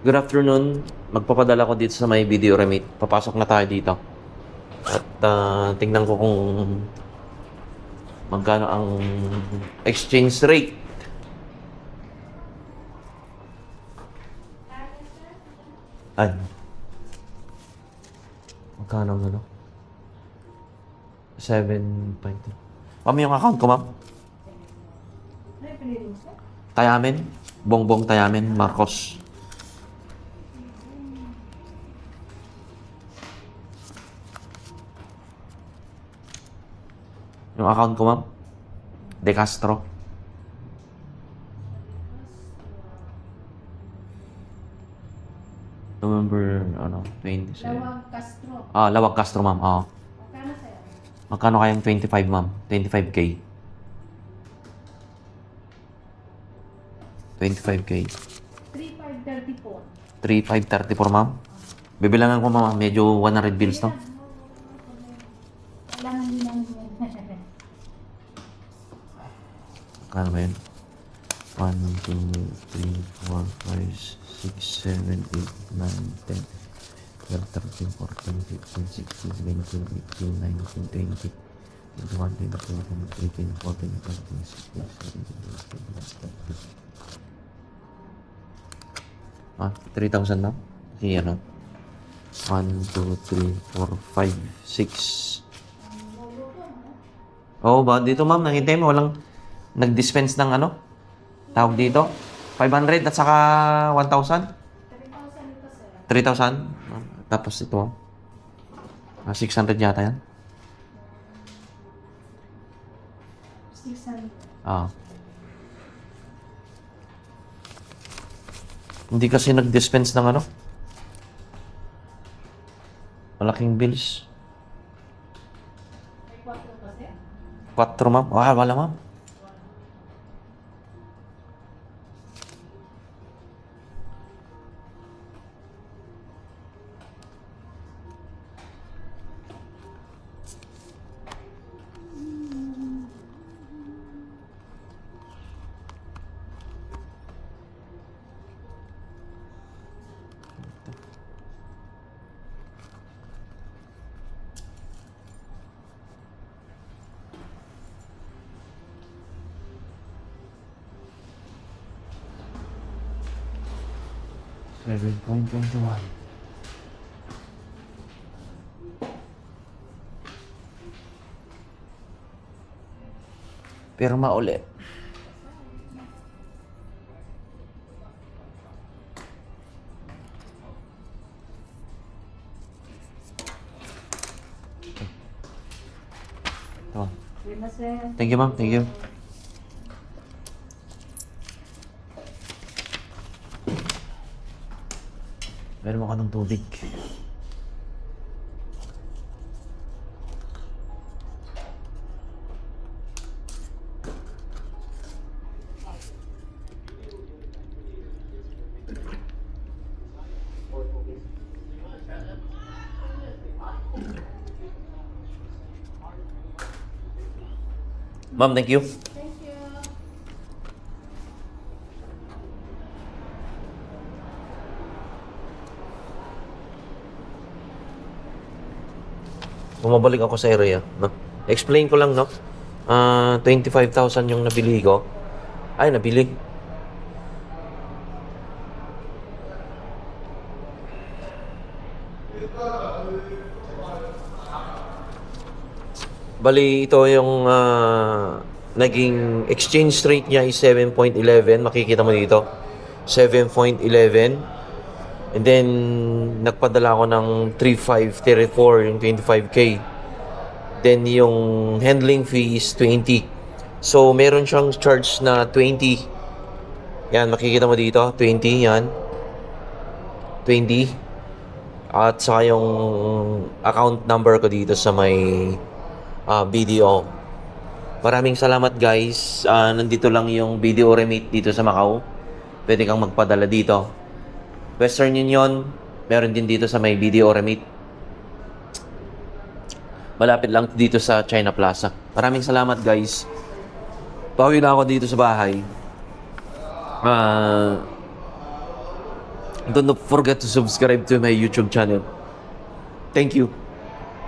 Good afternoon. Magpapadala ko dito sa may video remit. Papasok na tayo dito. At tingnan ko kung magkano ang exchange rate. Ay. Magkano ang ano? 7.2. Ma'am, yung account ko, ma'am. Tayamen. Bongbong Tayamen. Marcos. Yung account ko, ma'am. De Castro. November, 27. Lawag Castro. Lawag Castro, ma'am. Magkano sa'yo? Magkano kayang 25, ma'am? 25K. 25K. 3,534. 3,534, ma'am. Bibilangan ko, ma'am. Medyo 100 bills, no? Kailangan din ang Kano ba yun? 1, 2, 3, 4, 5, 6, 7, 8, 9, 10, 12, 13, 14, 15, 16, 17, 18, 19, 20, 21, 22, 23, 24, 25, 26, 27, 28, 29, 30. 3,000 na? Sige, ano? 1, 2, 3, 4, 5, 6. Oo ba? Dito, ma'am, nakita mo, walang nag-dispense ng ano? Tawag dito? 500 at saka 1,000? 3,000 ito sir. 3,000? Tapos ito, ma'am. 600 yata yan? 600. Hindi kasi nag-dispense ng ano? Malaking bills. May 4 kasi. 4, ma'am. Wala, ma'am. $7.21. Pirma ulit. Ito. Wala sir. Thank you, ma'am. Thank you. Meron mo ka ng tubig. Ma'am, thank you. Thank you. Bumabalik ako sa area, no? Explain ko lang, no? 25,000 yung nabili ko. Ay, nabili. Bali, ito yung naging exchange rate niya is 7.11. Makikita mo dito. 7.11. And then, nagpadala ako ng 3,534, yung 25K. Then, yung handling fee is 20. So, meron siyang charge na 20. Yan, makikita mo dito. 20, yan. 20. At saka yung account number ko dito sa may BDO. Maraming salamat guys. Nandito lang yung video remit dito sa Macau. Pwede kang magpadala dito. Western Union, meron din dito sa may BDO remit. Malapit lang dito sa China Plaza. Maraming salamat guys. Pauwi na ako dito sa bahay. Don't forget to subscribe to my YouTube channel. Thank you.